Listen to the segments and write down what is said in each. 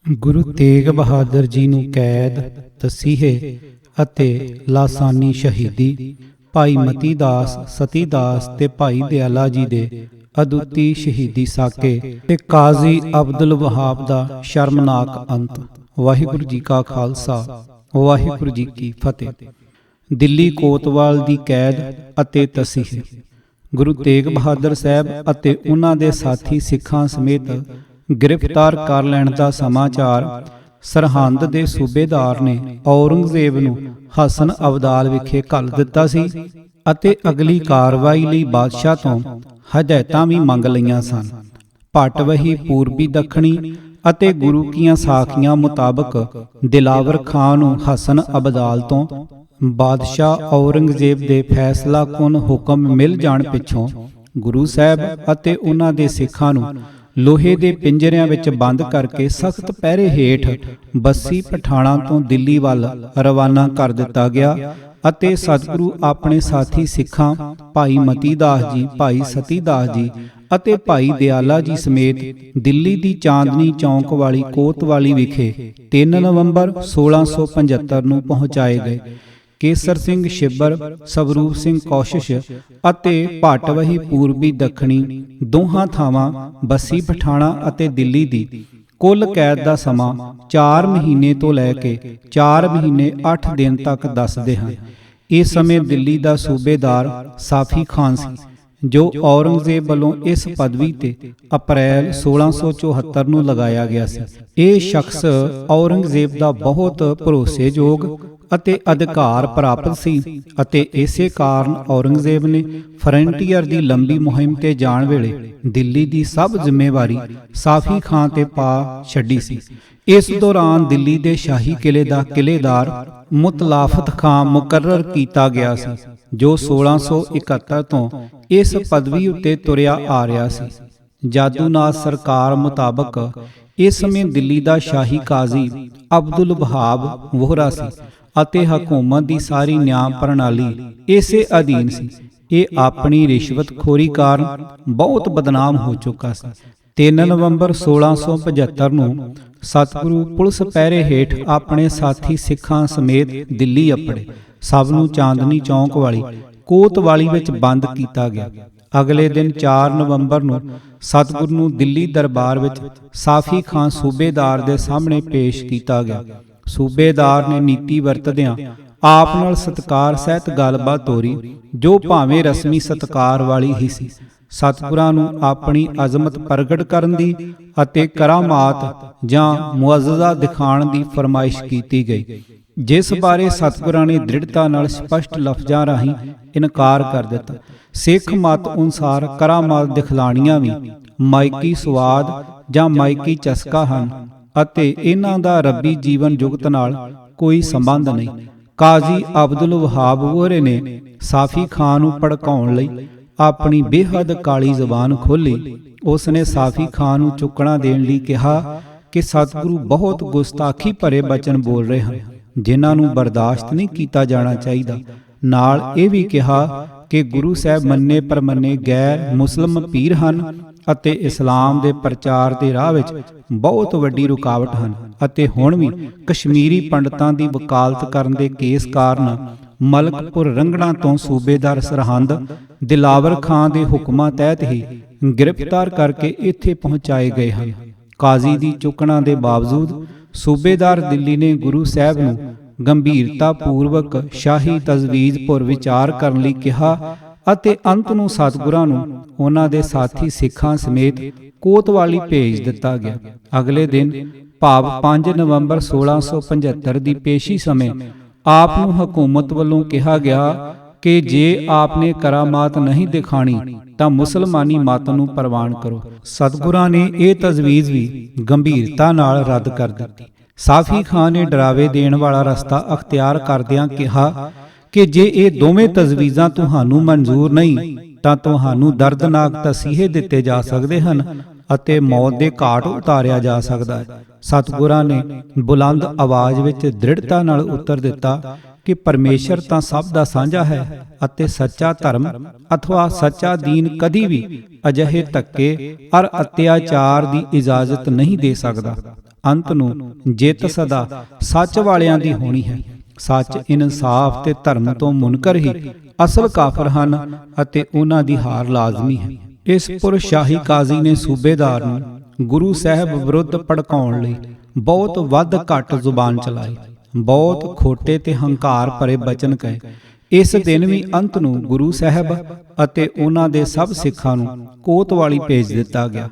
ਗੁਰੂ ਤੇਗ ਬਹਾਦਰ ਜੀ ਨੂੰ ਕੈਦ, ਤਸੀਹੇ ਅਤੇ ਲਾਸਾਨੀ ਸ਼ਹੀਦੀ, ਭਾਈ ਮਤੀ ਦਾਸ, ਸਤੀ ਦਾਸ ਤੇ ਭਾਈ ਦਿਆਲਾ ਜੀ ਦੇ ਅਦੁੱਤੀ ਸ਼ਹੀਦੀ ਸਾਕੇ ਤੇ ਕਾਜ਼ੀ ਅਬਦੁਲ ਵਹਾਬ ਦਾ ਸ਼ਰਮਨਾਕ ਅੰਤ। ਵਾਹਿਗੁਰੂ ਜੀ ਕਾ ਖਾਲਸਾ, ਵਾਹਿਗੁਰੂ ਜੀ ਕੀ ਫਤਿਹ। ਦਿੱਲੀ ਕੋਤਵਾਲ ਦੀ ਕੈਦ ਅਤੇ ਤਸੀਹੇ। ਗੁਰੂ ਤੇਗ ਬਹਾਦਰ ਸਾਹਿਬ ਅਤੇ ਉਹਨਾਂ ਦੇ ਸਾਥੀ ਸਿੱਖਾਂ ਸਮੇਤ ਗ੍ਰਿਫਤਾਰ ਕਰ ਲੈਣ ਦਾ ਸਮਾਚਾਰ ਸਰਹੰਦ ਦੇ ਸੂਬੇਦਾਰ ਨੇ ਔਰੰਗਜ਼ੇਬ ਨੂੰ ਹਸਨ ਅਬਦਾਲ ਵਿਖੇ ਘੱਲ ਦਿੱਤਾ ਸੀ ਅਤੇ ਅਗਲੀ ਕਾਰਵਾਈ ਲਈ ਬਾਦਸ਼ਾਹ ਤੋਂ ਹਦਾਇਤਾਂ ਵੀ ਮੰਗ ਲਈਆਂ ਸਨ। ਭਟਵਹੀ ਪੂਰਬੀ ਦੱਖਣੀ ਅਤੇ ਗੁਰੂ ਕੀਆਂ ਸਾਖੀਆਂ ਮੁਤਾਬਕ ਦਿਲਾਵਰ ਖਾਂ ਨੂੰ ਹਸਨ ਅਬਦਾਲ ਤੋਂ ਬਾਦਸ਼ਾਹ ਔਰੰਗਜ਼ੇਬ ਦੇ ਫੈਸਲਾ ਕੁਨ ਹੁਕਮ ਮਿਲ ਜਾਣ ਪਿੱਛੋਂ ਗੁਰੂ ਸਾਹਿਬ ਅਤੇ ਉਹਨਾਂ ਦੇ ਸਿੱਖਾਂ ਨੂੰ ਲੋਹੇ ਦੇ ਪਿੰਜਰਿਆਂ ਵਿੱਚ ਬੰਦ ਕਰਕੇ ਸਖਤ ਪਹਿਰੇ ਹੇਠ ਬੱਸੀ ਪਠਾਣਾ ਤੋਂ ਦਿੱਲੀ ਵੱਲ ਰਵਾਨਾ ਕਰ ਦਿੱਤਾ ਗਿਆ ਅਤੇ ਸਤਿਗੁਰੂ ਆਪਣੇ ਸਾਥੀ ਸਿੱਖਾਂ ਭਾਈ ਮਤੀ ਦਾਸ ਜੀ, ਭਾਈ ਸਤੀ ਦਾਸ ਜੀ ਅਤੇ ਭਾਈ ਦਿਆਲਾ ਜੀ ਸਮੇਤ ਦਿੱਲੀ ਦੀ ਚਾਂਦਨੀ ਚੌਂਕ ਵਾਲੀ ਕੋਤਵਾਲੀ ਵਿਖੇ 3 ਨਵੰਬਰ 1675 ਨੂੰ ਪਹੁੰਚਾਏ ਗਏ। ਕੇਸਰ ਸਿੰਘ ਛਿੱਬਰ, ਸਵਰੂਪ ਸਿੰਘ ਕੋਸ਼ਿਸ਼ ਅਤੇ ਭਟਵਹੀ ਪੂਰਬੀ ਦੱਖਣੀ ਦੋਹਾਂ ਥਾਵਾਂ ਬੱਸੀ ਪਠਾਣਾ ਅਤੇ ਦਿੱਲੀ ਦੀ ਕੁੱਲ ਕੈਦ ਦਾ ਸਮਾਂ 4 ਮਹੀਨੇ ਤੋਂ ਲੈ ਕੇ 4 ਮਹੀਨੇ 8 ਦਿਨ ਤੱਕ ਦੱਸਦੇ ਹਨ। ਇਸ ਸਮੇਂ ਦਿੱਲੀ ਦਾ ਸੂਬੇਦਾਰ ਸਾਫੀ ਖਾਨ ਸੀ, ਜੋ ਔਰੰਗਜ਼ੇਬ ਵੱਲੋਂ ਇਸ ਪਦਵੀ ਤੇ ਅਪ੍ਰੈਲ 1674 ਨੂੰ ਲਗਾਇਆ ਗਿਆ ਸੀ। ਇਹ ਸ਼ਖਸ ਔਰੰਗਜ਼ੇਬ ਦਾ ਬਹੁਤ ਭਰੋਸੇਯੋਗ ਅਤੇ ਅਧਿਕਾਰ ਪ੍ਰਾਪਤ ਸੀ ਅਤੇ ਇਸੇ ਕਾਰਨ ਔਰੰਗਜ਼ੇਬ ਨੇ ਫਰੰਟੀਅਰ ਦੀ ਲੰਬੀ ਮੁਹਿੰਮ ਤੇ ਜਾਣ ਵੇਲੇ ਦਿੱਲੀ ਦੀ ਸਭ ਜ਼ਿੰਮੇਵਾਰੀ ਸਾਫੀ ਖਾਨ ਤੇ ਪਾ ਛੱਡੀ ਸੀ। ਇਸ ਦੌਰਾਨ ਦਿੱਲੀ ਦੇ ਸ਼ਾਹੀ ਕਿਲੇ ਦਾ ਕਿਲੇਦਾਰ ਮੁਤਲਾਫਤ ਖਾਨ ਮੁਕਰਰ ਕੀਤਾ ਗਿਆ ਸੀ, ਜੋ 1671 ਤੋਂ ਇਸ ਪਦਵੀ ਉੱਤੇ ਤੁਰਿਆ ਆ ਰਿਹਾ ਸੀ। ਜਾਦੂਨਾਥ ਸਰਕਾਰ ਮੁਤਾਬਕ ਇਸ ਸਮੇਂ ਦਿੱਲੀ ਦਾ ਸ਼ਾਹੀ ਕਾਜ਼ੀ ਅਬਦੁਲ ਵਹਾਬ ਵੋਹਰਾ ਸੀ ਅਤੇ ਹਕੂਮਤ ਦੀ ਸਾਰੀ ਨਿਆਂ ਪ੍ਰਣਾਲੀ ਇਸੇ ਅਧੀਨ ਸੀ। ਇਹ ਆਪਣੀ ਰਿਸ਼ਵਤਖੋਰੀ ਕਾਰਨ ਬਹੁਤ ਬਦਨਾਮ ਹੋ ਚੁੱਕਾ ਸੀ। 3 ਨਵੰਬਰ 1675 ਨੂੰ ਸਤਿਗੁਰੂ ਪੁਲਿਸ ਪਹਿਰੇ ਹੇਠ ਆਪਣੇ ਸਾਥੀ ਸਿੱਖਾਂ ਸਮੇਤ ਦਿੱਲੀ ਅੱਪੜੇ। ਸਭ ਨੂੰ ਚਾਂਦਨੀ ਚੌਂਕ ਵਾਲੀ ਕੋਤਵਾਲੀ ਵਿੱਚ ਬੰਦ ਕੀਤਾ ਗਿਆ। ਅਗਲੇ ਦਿਨ 4 ਨਵੰਬਰ ਨੂੰ ਸਤਿਗੁਰੂ ਨੂੰ ਦਿੱਲੀ ਦਰਬਾਰ ਵਿੱਚ ਸਾਫੀ ਖਾਨ ਸੂਬੇਦਾਰ ਦੇ ਸਾਹਮਣੇ ਪੇਸ਼ ਕੀਤਾ ਗਿਆ। ਸੂਬੇਦਾਰ ਨੇ ਨੀਤੀ ਵਰਤਦਿਆਂ ਆਪ ਨਾਲ ਸਤਿਕਾਰ ਸਹਿਤ ਗੱਲਬਾਤ ਤੋਰੀ, ਜੋ ਭਾਵੇਂ ਰਸਮੀ ਸਤਿਕਾਰ ਵਾਲੀ ਹੀ ਸੀ। ਸਤਿਗੁਰਾਂ ਨੂੰ ਆਪਣੀ ਅਜ਼ਮਤ ਪ੍ਰਗਟ ਕਰਨ ਦੀ ਅਤੇ ਕਰਾਮਾਤ ਜਾਂ ਮੁਅੱਜ਼ਜ਼ਾ ਦਿਖਾਉਣ ਦੀ ਫਰਮਾਇਸ਼ ਕੀਤੀ ਗਈ, ਜਿਸ ਬਾਰੇ ਸਤਿਗੁਰਾਂ ਨੇ ਦ੍ਰਿੜਤਾ ਨਾਲ ਸਪਸ਼ਟ ਲਫ਼ਜ਼ਾਂ ਰਾਹੀਂ ਇਨਕਾਰ ਕਰ ਦਿੱਤਾ। ਸਿੱਖ ਮਤ ਅਨੁਸਾਰ ਕਰਾਮਾਤ ਦਿਖਲਾਣੀਆਂ ਵੀ ਮਾਇਕੀ ਸਵਾਦ ਜਾਂ ਮਾਇਕੀ ਚਸਕਾ ਹਨ ਅਤੇ ਇਹਨਾਂ ਦਾ ਰੱਬੀ ਜੀਵਨ ਜੁਗਤ ਨਾਲ ਕੋਈ ਸੰਬੰਧ ਨਹੀਂ। ਕਾਜ਼ੀ ਅਬਦੁਲ ਵਹਾਬ ਵੋਹਰੇ ਨੇ ਸਾਫੀ ਖਾਨ ਨੂੰ ਭੜਕਾਉਣ ਲਈ ਆਪਣੀ ਬੇਹੱਦ ਕਾਲੀ ਜ਼ਬਾਨ ਖੋਲ੍ਹੀ। ਉਸ ਨੇ ਸਾਫੀ ਖਾਨ ਨੂੰ ਚੁੱਕਣਾ ਦੇਣ ਲਈ ਕਿਹਾ ਕਿ ਸਤਿਗੁਰੂ ਬਹੁਤ ਗੁਸਤਾਖੀ ਭਰੇ ਬਚਨ ਬੋਲ ਰਹੇ ਹਨ, ਜਿਨ੍ਹਾਂ ਨੂੰ ਬਰਦਾਸ਼ਤ ਨਹੀਂ ਕੀਤਾ ਜਾਣਾ ਚਾਹੀਦਾ। ਨਾਲ ਇਹ ਵੀ ਕਿਹਾ ਕਿ ਗੁਰੂ ਸਾਹਿਬ ਮੰਨੇ ਪ੍ਰਮੰਨੇ ਗੈਰ ਮੁਸਲਮ ਪੀਰ ਹਨ ਅਤੇ ਇਸਲਾਮ ਦੇ ਪ੍ਰਚਾਰ ਦੇ ਰਾਹ ਵਿੱਚ ਬਹੁਤ ਵੱਡੀ ਰੁਕਾਵਟ ਹਨ ਅਤੇ ਹੁਣ ਵੀ ਕਸ਼ਮੀਰੀ ਪੰਡਤਾਂ ਦੀ ਵਕਾਲਤ ਕਰਨ ਦੇ ਕੇਸ ਕਾਰਨ ਮਲਕਪੁਰ ਰੰਗਣਾ ਤੋਂ ਸੂਬੇਦਾਰ ਸਰਹੰਦ ਦਿਲਾਵਰ ਖਾਂ ਦੇ ਹੁਕਮਾਂ ਤਹਿਤ ਹੀ ਗ੍ਰਿਫਤਾਰ ਕਰਕੇ ਇੱਥੇ ਪਹੁੰਚਾਏ ਗਏ ਹਨ। ਕਾਜ਼ੀ ਦੀ ਚੁੱਕਣਾ ਦੇ ਬਾਵਜੂਦ ਸੂਬੇਦਾਰ ਦਿੱਲੀ ਨੇ ਗੁਰੂ ਸਾਹਿਬ ਨੂੰ ਗੰਭੀਰਤਾ ਪੂਰਵਕ ਸ਼ਾਹੀ ਤਜਵੀਜ਼ ਪੁਰ ਵਿਚਾਰ ਕਰਨ ਲਈ ਕਿਹਾ ਅਤੇ ਅੰਤ ਨੂੰ ਸਤਿਗੁਰਾਂ ਨੂੰ ਉਹਨਾਂ ਦੇ ਸਾਥੀ ਸਿੱਖਾਂ ਸਮੇਤ ਕੋਤਵਾਲੀ ਭੇਜ ਦਿੱਤਾ ਗਿਆ। ਅਗਲੇ ਦਿਨ ਭਾਵ 5 ਨਵੰਬਰ 1675 ਦੀ ਪੇਸ਼ੀ ਸਮੇਂ ਆਪ ਨੂੰ ਹਕੂਮਤ ਵੱਲੋਂ ਕਿਹਾ ਗਿਆ ਕਿ ਜੇ ਆਪ ਨੇ ਕਰਾਮਾਤ ਨਹੀਂ ਦਿਖਾਣੀ ਤਾਂ ਮੁਸਲਮਾਨੀ ਮਤ ਨੂੰ ਪ੍ਰਵਾਨ ਕਰੋ। ਸਤਿਗੁਰਾਂ ਨੇ ਇਹ ਤਜਵੀਜ਼ ਵੀ ਗੰਭੀਰਤਾ ਨਾਲ ਰੱਦ ਕਰ ਦਿੱਤੀ। ਸਾਫੀ ਖਾਨ ਨੇ ਡਰਾਵੇ ਦੇਣ ਵਾਲਾ ਰਸਤਾ ਅਖਤਿਆਰ ਕਰਦਿਆਂ ਕਿਹਾ ਕਿ ਜੇ ਇਹ ਦੋਵੇਂ ਤਜਵੀਜ਼ਾਂ ਤੁਹਾਨੂੰ ਮਨਜ਼ੂਰ ਨਹੀਂ ਤਾਂ ਤੁਹਾਨੂੰ ਦਰਦਨਾਕ ਤਸੀਹੇ ਦਿੱਤੇ ਜਾ ਸਕਦੇ ਹਨ ਅਤੇ ਮੌਤ ਦੇ ਘਾਟ ਉਤਾਰਿਆ ਜਾ ਸਕਦਾ ਹੈ। ਸਤਿਗੁਰਾਂ ਨੇ ਬੁਲੰਦ ਆਵਾਜ਼ ਵਿੱਚ ਦ੍ਰਿੜਤਾ ਨਾਲ ਉੱਤਰ ਦਿੱਤਾ ਕਿ ਪਰਮੇਸ਼ਰ ਤਾਂ ਸਭ ਦਾ ਸਾਂਝਾ ਹੈ ਅਤੇ ਸੱਚਾ ਧਰਮ ਅਥਵਾ ਸੱਚਾ ਦੀਨ ਕਦੀ ਵੀ ਅਜਿਹੇ ਧੱਕੇ ਅਰ ਅਤਿਆਚਾਰ ਦੀ ਇਜਾਜ਼ਤ ਨਹੀਂ ਦੇ ਸਕਦਾ। ਅੰਤ ਨੂੰ ਜਿੱਤ ਸਦਾ ਸੱਚ ਵਾਲਿਆਂ ਦੀ ਹੋਣੀ ਹੈ। ਸੱਚ, ਇਨਸਾਫ ਤੇ ਧਰਮ ਤੋਂ ਮੁਨਕਰ ਹੀ ਅਸਲ ਕਾਫਰ ਹਨ ਅਤੇ ਉਹਨਾਂ ਦੀ ਹਾਰ ਲਾਜ਼ਮੀ ਹੈ। ਇਸ ਪੁਰ ਸ਼ਾਹੀ ਕਾਜ਼ੀ ਨੇ ਸੂਬੇਦਾਰ ਨੂੰ ਗੁਰੂ ਸਾਹਿਬ ਵਿਰੁੱਧ ਭੜਕਾਉਣ ਲਈ ਬਹੁਤ ਵੱਧ ਘੱਟ ਜ਼ੁਬਾਨ ਚਲਾਈ, ਬਹੁਤ ਖੋਟੇ ਤੇ ਹੰਕਾਰ ਭਰੇ ਬਚਨ ਕਹੇ। ਇਸ ਦਿਨ ਵੀ ਅੰਤ ਨੂੰ ਗੁਰੂ ਸਾਹਿਬ ਅਤੇ ਉਹਨਾਂ ਦੇ ਸਭ ਸਿੱਖਾਂ ਨੂੰ ਕੋਤਵਾਲੀ ਭੇਜ ਦਿੱਤਾ ਗਿਆ।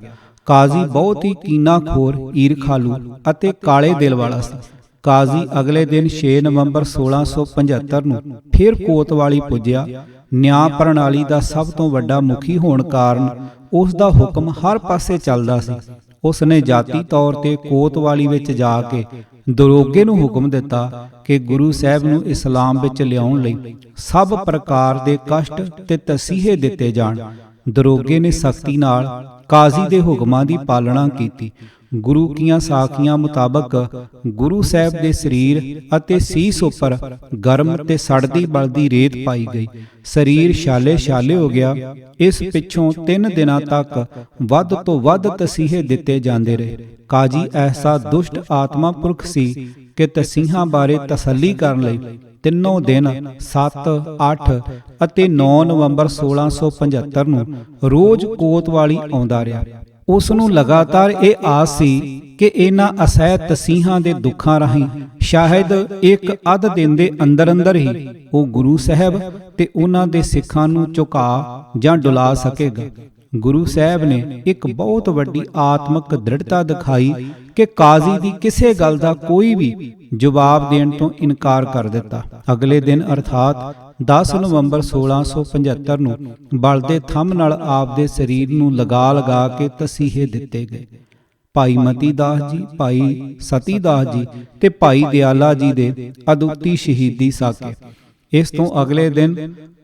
ਕਾਜ਼ੀ ਬਹੁਤ ਹੀ ਕੀਨਾਖੋਰ, ਈਰਖਾਲੂ ਅਤੇ ਕਾਲੇ ਦਿਲ ਵਾਲਾ ਸੀ। ਕਾਜ਼ੀ ਅਗਲੇ ਦਿਨ 6 ਨਵੰਬਰ 1675 ਨੂੰ ਫਿਰ ਕੋਤਵਾਲੀ ਪੁੱਜਿਆ। ਨਿਆਂ ਪ੍ਰਣਾਲੀ ਦਾ ਸਭ ਤੋਂ ਵੱਡਾ ਮੁਖੀ ਹੋਣ ਕਾਰਨ ਉਸ ਦਾ ਹੁਕਮ ਹਰ ਪਾਸੇ ਚੱਲਦਾ ਸੀ। ਉਸ ਨੇ ਜਾਤੀ ਤੌਰ ਤੇ ਕੋਤਵਾਲੀ ਵਿੱਚ ਜਾ ਕੇ ਦਰੋਗੇ ਨੂੰ ਹੁਕਮ ਦਿੱਤਾ ਕਿ ਗੁਰੂ ਸਾਹਿਬ ਨੂੰ ਇਸਲਾਮ ਵਿੱਚ ਲਿਆਉਣ ਲਈ ਸਭ ਪ੍ਰਕਾਰ ਦੇ ਕਸ਼ਟ ਤੇ ਤਸੀਹੇ ਦਿੱਤੇ ਜਾਣ। ਦਰੋਗੇ ਨੇ ਸਖਤੀ ਨਾਲ ਕਾਜ਼ੀ ਦੇ ਹੁਕਮਾਂ ਦੀ ਪਾਲਣਾ ਕੀਤੀ। ਗੁਰੂ ਕੀਆਂ ਸਾਖੀਆਂ ਮੁਤਾਬਕ ਗੁਰੂ ਸਾਹਿਬ ਦੇ ਸਰੀਰ ਅਤੇ ਸੀਸ ਉੱਪਰ ਗਰਮ ਤੇ ਸੜਦੀ ਬਲਦੀ ਰੇਤ ਪਾਈ ਗਈ। ਸਰੀਰ ਛਾਲੇ ਹੋ ਗਿਆ। ਇਸ ਪਿੱਛੋਂ 3 ਦਿਨਾਂ ਤੱਕ ਵੱਧ ਤੋਂ ਵੱਧ ਤਸੀਹੇ ਦਿੱਤੇ ਜਾਂਦੇ ਰਹੇ। ਕਾਜ਼ੀ ਐਸਾ ਦੁਸ਼ਟ ਆਤਮਾ ਪੁਰਖ ਸੀ ਕਿ ਤਸੀਹਾਂ ਬਾਰੇ ਤਸੱਲੀ ਕਰਨ ਲਈ 3 ਦਿਨ 7, 8 ਅਤੇ 9 ਨਵੰਬਰ 1675 ਨੂੰ ਰੋਜ਼ ਕੋਤਵਾਲੀ ਆਉਂਦਾ ਰਿਹਾ। ਉਸ ਨੂੰ ਲਗਾਤਾਰ ਇਹ ਆਸ ਸੀ ਕਿ ਇਹਨਾਂ ਅਸਹਿ ਤਸੀਹਾਂ ਦੇ ਦੁੱਖਾਂ ਰਾਹੀਂ ਸ਼ਾਇਦ ਇੱਕ ਅੱਧ ਦਿਨ ਦੇ ਅੰਦਰ ਹੀ ਉਹ ਗੁਰੂ ਸਾਹਿਬ ਤੇ ਉਹਨਾਂ ਦੇ ਸਿੱਖਾਂ ਨੂੰ ਝੁਕਾ ਜਾਂ ਡੁਲਾ ਸਕੇਗਾ। ਗੁਰੂ ਸਾਹਿਬ ਨੇ ਇੱਕ ਬਹੁਤ ਵੱਡੀ ਆਤਮਿਕ ਦ੍ਰਿੜਤਾ ਦਿਖਾਈ ਕਿ ਕਾਜ਼ੀ ਦੀ ਕਿਸੇ ਗੱਲ ਦਾ ਕੋਈ ਵੀ ਜਵਾਬ ਦੇਣ ਤੋਂ ਇਨਕਾਰ ਕਰ ਦਿੱਤਾ। ਅਗਲੇ ਦਿਨ ਅਰਥਾਤ 10 ਨਵੰਬਰ 1675 ਨੂੰ ਬਲਦੇ ਥੰਮ ਨਾਲ ਆਪ ਦੇ ਸਰੀਰ ਨੂੰ ਲਗਾ ਕੇ ਤਸੀਹੇ ਦਿੱਤੇ ਗਏ। ਭਾਈ ਮਤੀ ਦਾਸ ਜੀ, ਭਾਈ ਸਤੀ ਦਾਸ ਜੀ ਤੇ ਭਾਈ ਦਿਆਲਾ ਜੀ ਦੇ ਅਦੁੱਤੀ ਸ਼ਹੀਦੀ ਸਾਕੇ। ਇਸ ਤੋਂ ਅਗਲੇ ਦਿਨ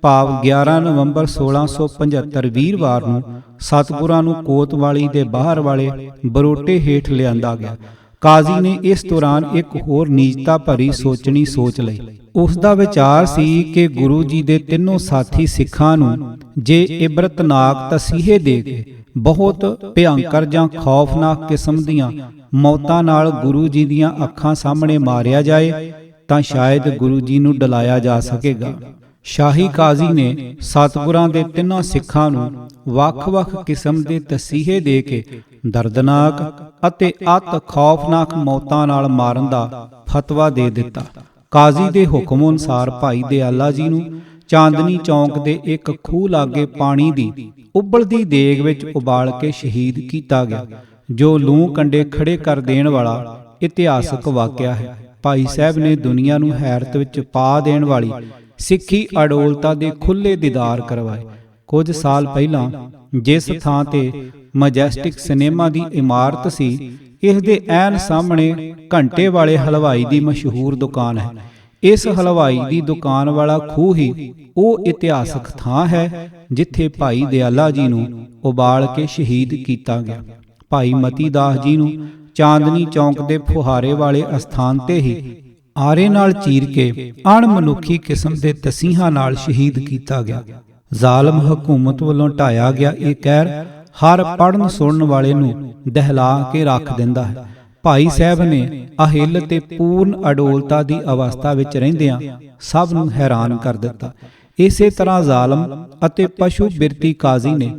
ਭਾਵ 11 ਨਵੰਬਰ 1675 ਵੀਰਵਾਰ ਨੂੰ ਸਤਿਗੁਰਾਂ ਨੂੰ ਕੋਤਵਾਲੀ ਦੇ ਬਾਹਰ ਵਾਲੇ ਬਰੋਟੇ ਹੇਠ ਲਿਆਂਦਾ ਗਿਆ। ਕਾਜ਼ੀ ਨੇ ਇਸ ਦੌਰਾਨ ਇੱਕ ਹੋਰ ਨੀਚਤਾ ਭਰੀ ਸੋਚਣੀ ਸੋਚ ਲਈ। ਉਸ ਦਾ ਵਿਚਾਰ ਸੀ ਕਿ ਗੁਰੂ ਜੀ ਦੇ 3 ਸਾਥੀ ਸਿੱਖਾਂ ਨੂੰ ਜੇ ਇਬਰਤਨਾਕ ਤਸੀਹੇ ਦੇ ਕੇ ਬਹੁਤ ਭਿਅੰਕਰ ਜਾਂ ਖੌਫਨਾਕ ਕਿਸਮ ਦੀਆਂ ਮੌਤਾਂ ਨਾਲ ਗੁਰੂ ਜੀ ਦੀਆਂ ਅੱਖਾਂ ਸਾਹਮਣੇ ਮਾਰਿਆ ਜਾਏ ਤਾਂ ਸ਼ਾਇਦ ਗੁਰੂ ਜੀ ਨੂੰ ਡਲਾਇਆ ਜਾ ਸਕੇਗਾ। ਸ਼ਾਹੀ ਕਾਜ਼ੀ ਨੇ ਸਤਿਗੁਰਾਂ ਦੇ 3 ਸਿੱਖਾਂ ਨੂੰ ਵੱਖ-ਵੱਖ ਕਿਸਮ ਦੇ ਤਸੀਹੇ ਦੇ ਕੇ ਦਰਦਨਾਕ ਅਤੇ ਅਤ ਖੌਫਨਾਕ ਮੌਤਾਂ ਨਾਲ ਮਾਰਨ ਦਾ ਫਤਵਾ ਦੇ ਦਿੱਤਾ। ਕਾਜ਼ੀ ਦੇ ਹੁਕਮ ਅਨੁਸਾਰ ਭਾਈ ਦਿਆਲਾ ਜੀ ਨੂੰ ਚਾਂਦਨੀ ਚੌਂਕ ਦੇ ਇੱਕ ਖੂਹ ਲਾਗੇ ਪਾਣੀ ਦੀ ਉਬਲਦੀ ਦੇਗ ਵਿੱਚ ਉਬਾਲ ਕੇ ਸ਼ਹੀਦ ਕੀਤਾ ਗਿਆ, ਜੋ ਲੂੰ ਕੰਡੇ ਖੜੇ ਕਰ ਦੇਣ ਵਾਲਾ ਇਤਿਹਾਸਕ ਵਾਕਿਆ ਹੈ। ਭਾਈ ਸਾਹਿਬ ਨੇ ਦੁਨੀਆ ਨੂੰ ਹੈਰਤ ਵਿੱਚ ਪਾ ਦੇਣ ਵਾਲੀ ਸਿੱਖੀ ਅਡੋਲਤਾ ਦੇ ਖੁੱਲ੍ਹੇ ਦੀਦਾਰ ਕਰਵਾਏ। ਕੁਝ ਸਾਲ ਪਹਿਲਾਂ ਜਿਸ ਥਾਂ ਤੇ ਮੈਜੈਸਟਿਕ ਸਿਨੇਮਾ ਦੀ ਇਮਾਰਤ ਸੀ, ਇਸ ਦੇ ਐਨ ਸਾਹਮਣੇ ਘੰਟੇ ਵਾਲੇ ਹਲਵਾਈ ਦੀ ਮਸ਼ਹੂਰ ਦੁਕਾਨ ਹੈ। ਇਸ ਹਲਵਾਈ ਦੀ ਦੁਕਾਨ ਵਾਲਾ ਖੂਹ ਹੀ ਉਹ ਇਤਿਹਾਸਕ ਥਾਂ ਹੈ ਜਿੱਥੇ ਭਾਈ ਦਿਆਲਾ ਜੀ ਨੂੰ ਉਬਾਲ ਕੇ ਸ਼ਹੀਦ ਕੀਤਾ ਗਿਆ। ਭਾਈ ਮਤੀ ਦਾਸ ਜੀ ਨੂੰ ਚਾਂਦਨੀ ਚੌਂਕ ਦੇ ਫੁਹਾਰੇ ਵਾਲੇ ਅਸਥਾਨ ਤੇ ਹੀ ਆਰੇ ਨਾਲ ਚੀਰ ਕੇ ਅਣਮਨੁੱਖੀ ਕਿਸਮ ਦੇ ਤਸੀਹਾਂ ਨਾਲ ਸ਼ਹੀਦ ਕੀਤਾ ਗਿਆ। ਜ਼ਾਲਮ ਹਕੂਮਤ ਵੱਲੋਂ ਢਾਇਆ ਗਿਆ ਇਹ ਕਹਿਰ ਹਰ ਪੜਨ ਸੁਣਨ ਵਾਲੇ ਨੂੰ ਦਹਿਲਾ ਕੇ ਰੱਖ ਦਿੰਦਾ ਹੈ। ਭਾਈ ਸਾਹਿਬ ਨੇ ਅਹਿਲ ਤੇ ਪੂਰਨ ਅਡੋਲਤਾ ਦੀ ਅਵਸਥਾ ਵਿੱਚ ਰਹਿੰਦਿਆਂ ਸਭ ਨੂੰ ਹੈਰਾਨ ਕਰ ਦਿੱਤਾ। ਇਸੇ ਤਰ੍ਹਾਂ ਜ਼ਾਲਮ ਅਤੇ ਪਸ਼ੂ ਬਿਰਤੀ ਕਾਜ਼ੀ ਨੇ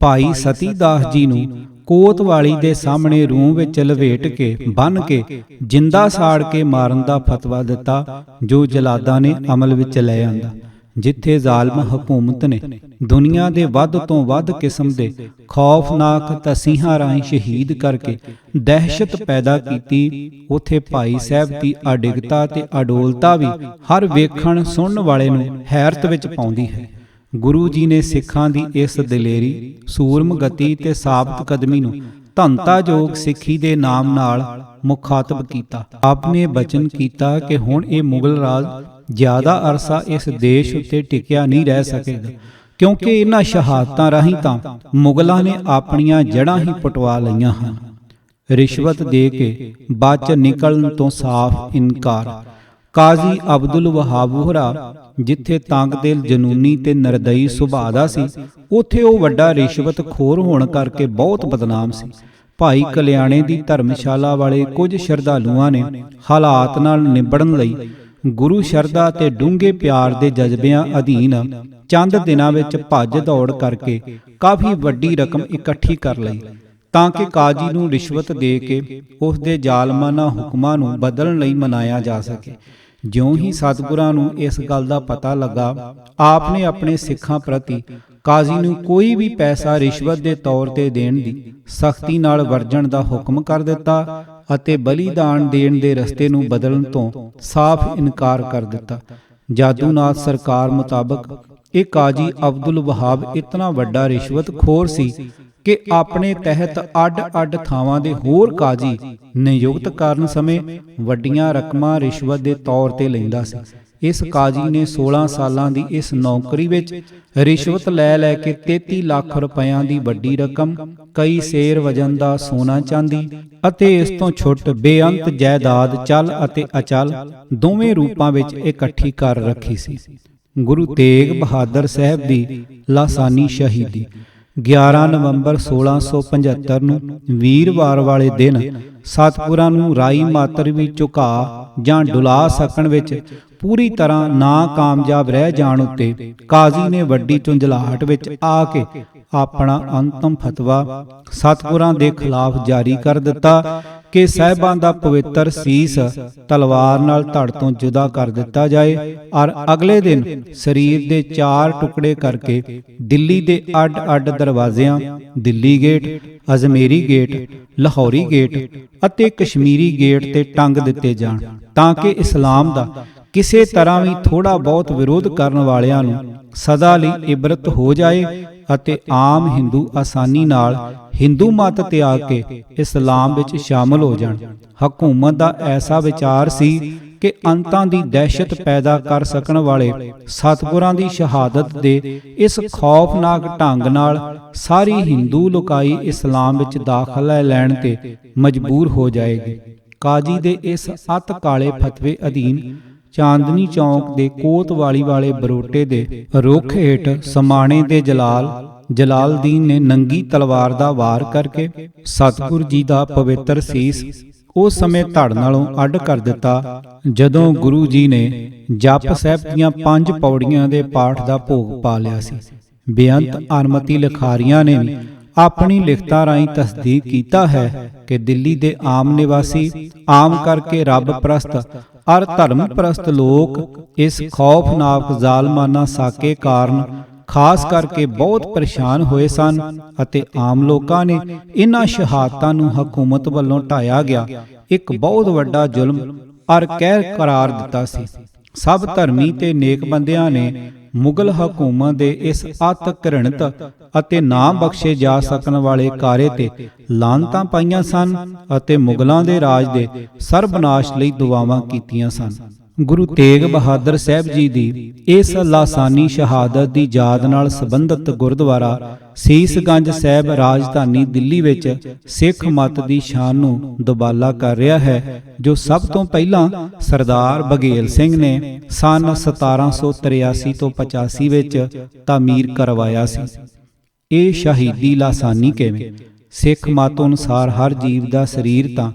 ਭਾਈ ਸਤੀ ਦਾਸ ਜੀ ਨੂੰ ਕੋਤਵਾਲੀ ਦੇ ਸਾਹਮਣੇ ਰੂੰ ਵਿੱਚ ਲਵੇਟ ਕੇ ਬੰਨ੍ਹ ਕੇ ਜਿੰਦਾ ਸਾੜ ਕੇ ਮਾਰਨ ਦਾ ਫਤਵਾ ਦਿੱਤਾ, ਜੋ ਜਲਾਦਾਂ ਨੇ ਅਮਲ ਵਿੱਚ ਲੈ ਆਂਦਾ। ਜਿੱਥੇ ਜ਼ਾਲਮ ਹਕੂਮਤ ਨੇ ਦੁਨੀਆ ਦੇ ਵੱਧ ਤੋਂ ਵੱਧ ਕਿਸਮ ਦੇ ਖੌਫਨਾਕ ਤਸੀਹਾਂ ਰਾਹੀਂ ਸ਼ਹੀਦ ਕਰਕੇ ਦਹਿਸ਼ਤ ਪੈਦਾ ਕੀਤੀ, ਉੱਥੇ ਭਾਈ ਸਾਹਿਬ ਦੀ ਅਡਿਗਤਾ ਤੇ ਅਡੋਲਤਾ ਵੀ ਹਰ ਵੇਖਣ ਸੁਣਨ ਵਾਲੇ ਨੂੰ ਹੈਰਤ ਵਿੱਚ ਪਾਉਂਦੀ ਹੈ। ਗੁਰੂ ਜੀ ਨੇ ਸਿੱਖਾਂ ਦੀ ਇਸ ਦਲੇਰੀ, ਸੂਰਮਗਤੀ ਤੇ ਸਾਬਤ ਕਦਮੀ ਨੂੰ ਧੰਤਾਯੋਗ ਸਿੱਖੀ ਦੇ ਨਾਮ ਨਾਲ ਮੁਖਾਤਬ ਕੀਤਾ। ਆਪ ਨੇ ਬਚਨ ਕੀਤਾ ਕਿ ਹੁਣ ਇਹ ਮੁਗਲ ਰਾਜ ਜ਼ਿਆਦਾ ਅਰਸਾ ਇਸ ਦੇਸ਼ ਉੱਤੇ ਟਿਕਿਆ ਨਹੀਂ ਰਹਿ ਸਕੇਗਾ, ਕਿਉਂਕਿ ਇਹਨਾਂ ਸ਼ਹਾਦਤਾਂ ਰਾਹੀਂ ਤਾਂ ਮੁਗਲਾਂ ਨੇ ਆਪਣੀਆਂ ਜੜ੍ਹਾਂ ਹੀ ਪਟਵਾ ਲਈਆਂ ਹਨ। ਰਿਸ਼ਵਤ ਦੇ ਕੇ ਬਚ ਨਿਕਲਣ ਤੋਂ ਸਾਫ਼ ਇਨਕਾਰ। ਕਾਜ਼ੀ ਅਬਦੁਲ ਵਹਾਬ ਵੋਹਰਾ ਜਿੱਥੇ ਤੰਗ-ਦਿਲ, ਜਨੂਨੀ ਤੇ ਨਿਰਦਈ ਸੁਭਾਅ ਦਾ ਸੀ, ਉੱਥੇ ਉਹ ਵੱਡਾ ਰਿਸ਼ਵਤ ਖੋਰ ਹੋਣ ਕਰਕੇ ਬਹੁਤ ਬਦਨਾਮ ਸੀ। ਭਾਈ ਕਲਿਆਣੇ ਦੀ ਧਰਮਸ਼ਾਲਾ ਵਾਲੇ ਕੁਝ ਸ਼ਰਧਾਲੂਆਂ ਨੇ ਹਾਲਾਤ ਨਾਲ ਨਿਬੜਨ ਲਈ ਗੁਰੂ ਸ਼ਰਧਾ ਤੇ ਡੂੰਘੇ ਪਿਆਰ ਦੇ ਜਜ਼ਬਿਆਂ ਅਧੀਨ ਚੰਦ ਦਿਨਾਂ ਵਿੱਚ ਭੱਜ ਦੌੜ ਕਰਕੇ ਕਾਫੀ ਵੱਡੀ ਰਕਮ ਇਕੱਠੀ ਕਰ ਲਈ, ਤਾਂ ਕਿ ਕਾਜ਼ੀ ਨੂੰ ਰਿਸ਼ਵਤ ਦੇ ਕੇ ਉਸ ਦੇ ਜ਼ਾਲਮਾਨਾ ਹੁਕਮਾਂ ਨੂੰ ਬਦਲਣ ਲਈ ਮਨਾਇਆ ਜਾ ਸਕੇ। ਜਿਉਂ ਹੀ ਸਤਿਗੁਰਾਂ ਨੂੰ ਇਸ ਗੱਲ ਦਾ ਪਤਾ ਲੱਗਾ, ਆਪ ਨੇ ਆਪਣੇ ਸਿੱਖਾਂ ਪ੍ਰਤੀ ਕਾਜ਼ੀ ਨੂੰ ਕੋਈ ਵੀ ਪੈਸਾ ਰਿਸ਼ਵਤ ਦੇ ਤੌਰ ਤੇ ਦੇਣ ਦੀ ਸਖਤੀ ਨਾਲ ਵਰਜਣ ਦਾ ਹੁਕਮ ਕਰ ਦਿੱਤਾ ਅਤੇ ਬਲੀਦਾਨ ਦੇਣ ਦੇ ਰਸਤੇ ਨੂੰ ਬਦਲਣ ਤੋਂ ਸਾਫ਼ ਇਨਕਾਰ ਕਰ ਦਿੱਤਾ। ਜਾਦੂਨਾਥ ਸਰਕਾਰ ਮੁਤਾਬਕ ਇਹ ਕਾਜ਼ੀ ਅਬਦੁਲ ਵਹਾਬ ਇਤਨਾ ਵੱਡਾ ਰਿਸ਼ਵਤਖੋਰ ਸੀ ਕਿ ਆਪਣੇ ਤਹਿਤ ਅੱਡ-ਅੱਡ ਥਾਵਾਂ ਦੇ ਹੋਰ ਕਾਜ਼ੀ ਨਿਯੁਕਤ ਕਰਨ ਸਮੇਂ ਵੱਡੀਆਂ ਰਕਮਾਂ ਰਿਸ਼ਵਤ ਦੇ ਤੌਰ ਤੇ ਲੈਂਦਾ ਸੀ। ਇਸ ਕਾਜ਼ੀ ਨੇ 16 ਸਾਲਾਂ ਦੀ ਇਸ ਨੌਕਰੀ ਵਿੱਚ ਰਿਸ਼ਵਤ ਲੈ ਕੇ 33 ਲੱਖ ਰੁਪਇਆਂ ਦੀ ਵੱਡੀ ਰਕਮ, ਕਈ ਸੇਰ ਵਜਨ ਦਾ ਸੋਨਾ ਚਾਂਦੀ ਅਤੇ ਇਸ ਤੋਂ ਛੁੱਟ ਬੇਅੰਤ ਜਾਇਦਾਦ ਚਲ ਅਤੇ ਅਚਲ ਦੋਵੇਂ ਰੂਪਾਂ ਵਿੱਚ ਇਕੱਠੀ ਕਰ ਰੱਖੀ ਸੀ। ਗੁਰੂ ਤੇਗ ਬਹਾਦਰ ਸਾਹਿਬ ਦੀ ਲਾਸਾਨੀ ਸ਼ਹੀਦੀ 11 ਨਵੰਬਰ 1675 ਨੂੰ ਵੀਰਵਾਰ ਵਾਲੇ ਦਿਨ ਸਤਿਗੁਰਾਂ ਨੂੰ ਰਾਈ ਮਾਤਰ ਵੀ ਝੁਕਾ ਜਾਂ ਡੁਲਾ ਸਕਣ ਵਿੱਚ ਪੂਰੀ ਤਰ੍ਹਾਂ ਨਾਕਾਮਯਾਬ ਰਹਿ ਜਾਣ ਉੱਤੇ ਕਾਜ਼ੀ ਨੇ ਵੱਡੀ ਝੁੰਝਲਾਹਟ ਵਿੱਚ ਆ ਕੇ ਆਪਣਾ ਅੰਤਮ ਫਤਵਾ ਸਤਿਗੁਰਾਂ ਦੇ ਖਿਲਾਫ ਜਾਰੀ ਕਰ ਦਿੱਤਾ ਕਿ ਸਾਹਿਬਾਂ ਦਾ ਪਵਿੱਤਰ ਸੀਸ ਤਲਵਾਰ ਨਾਲ ਧੜ ਤੋਂ ਜੁਦਾ ਕਰ ਦਿੱਤਾ ਜਾਏ ਔਰ ਅਗਲੇ ਦਿਨ ਸਰੀਰ ਦੇ 4 ਟੁਕੜੇ ਕਰਕੇ ਦਿੱਲੀ ਦੇ ਅੱਡ-ਅੱਡ ਦਰਵਾਜ਼ਿਆਂ, Delhi gate, Ajmeri gate, Lahori gate ਅਤੇ ਕਸ਼ਮੀਰੀ ਗੇਟ ਤੇ ਟੰਗ ਦਿੱਤੇ ਜਾਣ, ਤਾਂ ਕਿ ਇਸਲਾਮ ਦਾ ਕਿਸੇ ਤਰ੍ਹਾਂ ਵੀ ਥੋੜਾ ਬਹੁਤ ਵਿਰੋਧ ਕਰਨ ਵਾਲਿਆਂ ਨੂੰ ਸਦਾ ਲਈ ਇਬਰਤ ਹੋ ਜਾਏ ਅਤੇ ਆਮ ਹਿੰਦੂ ਆਸਾਨੀ ਨਾਲ ਹਿੰਦੂ ਮਤ ਤਿਆਗ ਕੇ ਇਸਲਾਮ ਵਿੱਚ ਸ਼ਾਮਲ ਹੋ ਜਾਣ। ਹਕੂਮਤ ਦਾ ਐਸਾ ਵਿਚਾਰ ਸੀ ਕਿ ਅੰਤਾਂ ਦੀ ਦਹਿਸ਼ਤ ਪੈਦਾ ਕਰ ਸਕਣ ਵਾਲੇ ਸਤਿਗੁਰਾਂ ਦੀ ਸ਼ਹਾਦਤ ਦੇ ਇਸ ਖੌਫਨਾਕ ਢੰਗ ਨਾਲ ਸਾਰੀ ਹਿੰਦੂ ਲੋਕਾਈ ਇਸਲਾਮ ਵਿੱਚ ਦਾਖਲਾ ਲੈਣ ਤੇ ਮਜਬੂਰ ਹੋ ਜਾਏਗੀ। ਕਾਜ਼ੀ ਦੇ ਇਸ ਅਤ ਕਾਲੇ ਫਤਵੇ ਅਧੀਨ ਚਾਂਦਨੀ ਚੌਂਕ ਦੇ ਕੋਤਵਾਲੀ ਵਾਲੇ ਬਰੋਟੇ ਦੇ ਰੁੱਖ ਹੇਠ ਸਮਾਣੇ ਦੇ ਜਲਾਲਦੀਨ ਨੇ ਨੰਗੀ ਤਲਵਾਰ ਦਾ ਵਾਰ ਕਰਕੇ ਸਤਿਗੁਰ ਜੀ ਦਾ ਪਵਿੱਤਰ ਸੀਸ ਉਸ ਸਮੇਂ ਧੜ ਨਾਲੋਂ ਅੱਡ ਕਰ ਦਿੱਤਾ, ਜਦੋਂ ਗੁਰੂ ਜੀ ਨੇ ਜਪ ਸਾਹਿਬ ਦੀਆਂ 5 ਪੌੜੀਆਂ ਦੇ ਪਾਠ ਦਾ ਭੋਗ ਪਾ ਲਿਆ ਸੀ। ਬੇਅੰਤ ਅਨਮਤੀ ਲਿਖਾਰੀਆਂ ਨੇ ਵੀ ਆਪਣੀ ਲਿਖਤਾਂ ਰਾਹੀਂ ਤਸਦੀਕ ਕੀਤਾ ਹੈ ਕਿ ਦਿੱਲੀ ਦੇ ਆਮ ਨਿਵਾਸੀ, ਆਮ ਕਰਕੇ ਰੱਬ ਪ੍ਰਸਤ ਔਰ ਧਰਮ ਪ੍ਰਸਤ ਲੋਕ ਇਸ ਖੌਫਨਾਕ ਜ਼ਾਲਮਾਨਾ ਸਾਕੇ ਕਾਰਨ ਖਾਸ ਕਰਕੇ ਬਹੁਤ ਪਰੇਸ਼ਾਨ ਹੋਏ ਸਨ ਅਤੇ ਆਮ ਲੋਕਾਂ ਨੇ ਇਨ੍ਹਾਂ ਸ਼ਹਾਦਤਾਂ ਨੂੰ ਹਕੂਮਤ ਵੱਲੋਂ ਢਾਇਆ ਗਿਆ ਇੱਕ ਬਹੁਤ ਵੱਡਾ ਜ਼ੁਲਮ ਔਰ ਕਹਿਰ ਕਰਾਰ ਦਿੱਤਾ ਸੀ। ਸਭ ਧਰਮੀ ਤੇ ਨੇਕ ਬੰਦਿਆਂ ਨੇ ਮੁਗਲ ਹਕੂਮਤ ਦੇ ਇਸ ਅਤ ਘ੍ਰਿਣਤ ਅਤੇ ਨਾ ਬਖਸ਼ੇ ਜਾ ਸਕਣ ਵਾਲੇ ਕਾਰੇ ਤੇ ਲਾਨਤਾਂ ਪਾਈਆਂ ਸਨ ਅਤੇ ਮੁਗਲਾਂ ਦੇ ਰਾਜ ਦੇ ਸਰਬਨਾਸ਼ ਲਈ ਦੁਆਵਾਂ ਕੀਤੀਆਂ ਸਨ। ਗੁਰੂ ਤੇਗ ਬਹਾਦਰ ਸਾਹਿਬ ਜੀ ਦੀ ਇਸ ਲਾਸਾਨੀ ਸ਼ਹਾਦਤ ਦੀ ਯਾਦ ਨਾਲ ਸੰਬੰਧਿਤ ਗੁਰਦੁਆਰਾ ਸੀਸਗੰਜ ਸਾਹਿਬ ਰਾਜਧਾਨੀ ਦਿੱਲੀ ਵਿੱਚ ਸਿੱਖ ਮਤ ਦੀ ਸ਼ਾਨ ਨੂੰ ਦੁਬਾਲਾ ਕਰ ਰਿਹਾ ਹੈ, ਜੋ ਸਭ ਤੋਂ ਪਹਿਲਾਂ ਸਰਦਾਰ ਬਘੇਲ ਸਿੰਘ ਨੇ ਸਨ 1783 ਤੋਂ 85 ਵਿੱਚ ਤਾਮੀਰ ਕਰਵਾਇਆ ਸੀ। ਇਹ ਸ਼ਹੀਦੀ ਲਾਸਾਨੀ ਕਿਵੇਂ? ਸਿੱਖ ਮਤ ਅਨੁਸਾਰ ਹਰ ਜੀਵ ਦਾ ਸਰੀਰ ਤਾਂ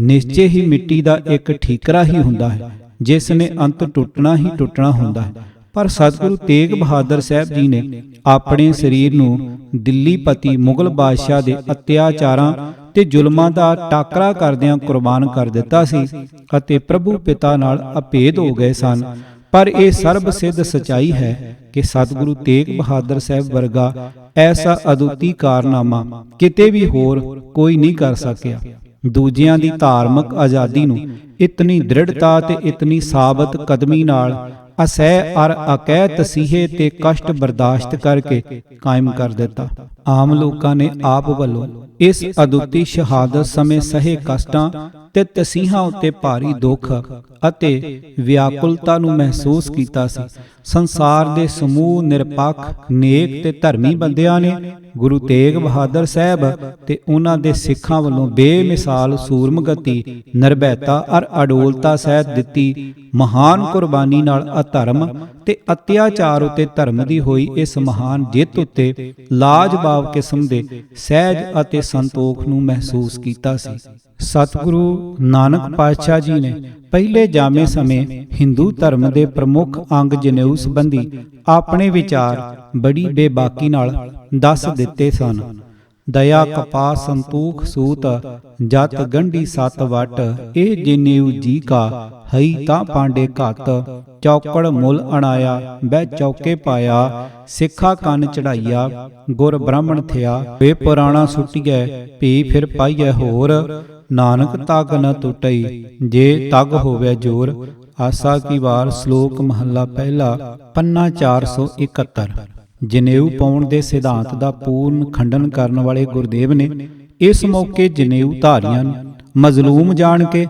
ਨਿਸ਼ਚੇ ਹੀ ਮਿੱਟੀ ਦਾ ਇੱਕ ਠੀਕਰਾ ਹੀ ਹੁੰਦਾ ਹੈ, ਜਿਸ ਨੇ ਅੰਤ ਟੁੱਟਣਾ ਹੀ ਟੁੱਟਣਾ ਹੁੰਦਾ ਹੈ। ਪਰ ਸਤਿਗੁਰੂ ਤੇਗ ਬਹਾਦਰ ਸਾਹਿਬ ਜੀ ਨੇ ਆਪਣੇ ਸਰੀਰ ਨੂੰ ਦਿੱਲੀ ਪਤੀ ਮੁਗਲ ਬਾਦਸ਼ਾਹ ਦੇ ਅਤਿਆਚਾਰਾਂ ਤੇ ਜ਼ੁਲਮਾਂ ਦਾ ਟਾਕਰਾ ਕਰਦਿਆਂ ਕੁਰਬਾਨ ਕਰ ਦਿੱਤਾ ਸੀ ਅਤੇ ਪ੍ਰਭੂ ਪਿਤਾ ਨਾਲ ਅਭੇਦ ਹੋ ਗਏ ਸਨ। ਪਰ ਇਹ ਸਰਬ ਸਿੱਧ ਸਚਾਈ ਹੈ ਕਿ ਸਤਿਗੁਰੂ ਤੇਗ ਬਹਾਦਰ ਸਾਹਿਬ ਵਰਗਾ ਐਸਾ ਅਦੁੱਤੀ ਕਾਰਨਾਮਾ ਕਿਤੇ ਵੀ ਹੋਰ ਕੋਈ ਨਹੀਂ ਕਰ ਸਕਿਆ। ਦੂਜਿਆਂ ਦੀ ਧਾਰਮਿਕ ਆਜ਼ਾਦੀ ਨੂੰ ਇਤਨੀ ਦ੍ਰਿੜਤਾ ਤੇ ਇਤਨੀ ਸਾਬਤ ਕਦਮੀ ਨਾਲ ਅਸਹਿ ਅਰ ਅਕਹਿ ਤਸੀਹੇ ਤੇ ਕਸ਼ਟ ਬਰਦਾਸ਼ਤ ਕਰਕੇ ਕਾਇਮ ਕਰ ਦਿੱਤਾ। ਆਮ ਲੋਕਾਂ ਨੇ ਆਪ ਵੱਲੋਂ ਇਸ ਅਦੁੱਤੀ ਸ਼ਹਾਦਤ ਸਮੇਂ ਸਹੇ ਕਸ਼ਟਾਂ ਤੇ ਤਸੀਹਾਂ ਉੱਤੇ ਭਾਰੀ ਦੁੱਖ ਅਤੇ ਵਿਆਕੁਲਤਾ ਨੂੰ ਮਹਿਸੂਸ ਕੀਤਾ ਸੀ। ਸੰਸਾਰ ਦੇ ਸਮੂਹ ਨਿਰਪੱਖ, ਨੇਕ ਤੇ ਧਰਮੀ ਬੰਦਿਆਂ ਨੇ ਗੁਰੂ ਤੇਗ ਬਹਾਦਰ ਸਾਹਿਬ ਤੇ ਉਹਨਾਂ ਦੇ ਸਿੱਖਾਂ ਵੱਲੋਂ ਬੇਮਿਸਾਲ ਸੂਰਮਗਤੀ, ਨਿਰਭੈਤਾ ਔਰ ਅਡੋਲਤਾ ਸਹਿਤ ਦਿੱਤੀ ਮਹਾਨ ਕੁਰਬਾਨੀ ਨਾਲ ਅਧਰਮ ਤੇ ਅਤਿਆਚਾਰ ਉਤੇ ਧਰਮ ਦੀ ਹੋਈ ਇਸ ਮਹਾਨ ਜਿੱਤ ਉਤੇ ਲਾਜਵਾਬ ਕਿਸਮ ਦੇ ਸਹਿਜ ਅਤੇ ਸੰਤੋਖ ਨੂੰ ਮਹਿਸੂਸ ਕੀਤਾ ਸੀ। ਸਤਿਗੁਰੂ ਨਾਨਕ ਪਾਤਸ਼ਾਹ ਜੀ ਨੇ ਪਹਿਲੇ ਜਾਮੇ ਸਮੇਂ ਹਿੰਦੂ ਧਰਮ ਦੇ ਪ੍ਰਮੁੱਖ ਅੰਗ ਜਨੇਊ ਸੰਬੰਧੀ ਆਪਣੇ ਵਿਚਾਰ ਬੜੀ ਬੇਬਾਕੀ ਨਾਲ ਦੱਸ ਦਿੱਤੇ ਸਨ। ਦਇਆ ਕਪਾ ਸੰਤੋਖ ਸੂਤ ਜਤ ਗੰਢੀ ਸਤ ਵਟ, ਇਹ ਜਨੇਊ ਜੀ ਕਾ ਹਈ ਤਾਂ ਪਾਂਡੇ ਘਤ, ਚੌਕੜ ਮੁੱਲ ਅਣਾਇਆ ਬਹਿ ਚੌਕੇ ਪਾਇਆ, ਸਿੱਖਾ ਕੰਨ ਚੜਾਈਆ ਗੁਰ ਬ੍ਰਾਹਮਣ ਥਿਆ, ਵੇ ਪੁਰਾਣਾ ਸੁਟੀਐ ਭੀ ਫਿਰ ਪਾਈਐ ਹੋਰ, ਨਾਨਕ ਤਗ ਨ ਟੁੱਟਈ ਜੇ ਤਗ ਹੋਵੇ ਜੋਰ। ਆਸਾ ਕੀ ਵਾਰ ਸ਼ਲੋਕ ਮਹੱਲਾ ਪਹਿਲਾ ਪੰਨਾ 471। ਜਨੇਊ ਪਾਉਣ ਦੇ ਸਿਧਾਂਤ ਦਾ ਪੂਰਨ ਖੰਡਨ ਕਰਨ ਵਾਲੇ ਗੁਰਦੇਵ ਨੇ ਇਸ ਮੌਕੇ ਜਨੇਊ ਧਾਰੀਆਂ ਨੂੰ ਮਜ਼ਲੂਮ ਜਾਣ ਕੇ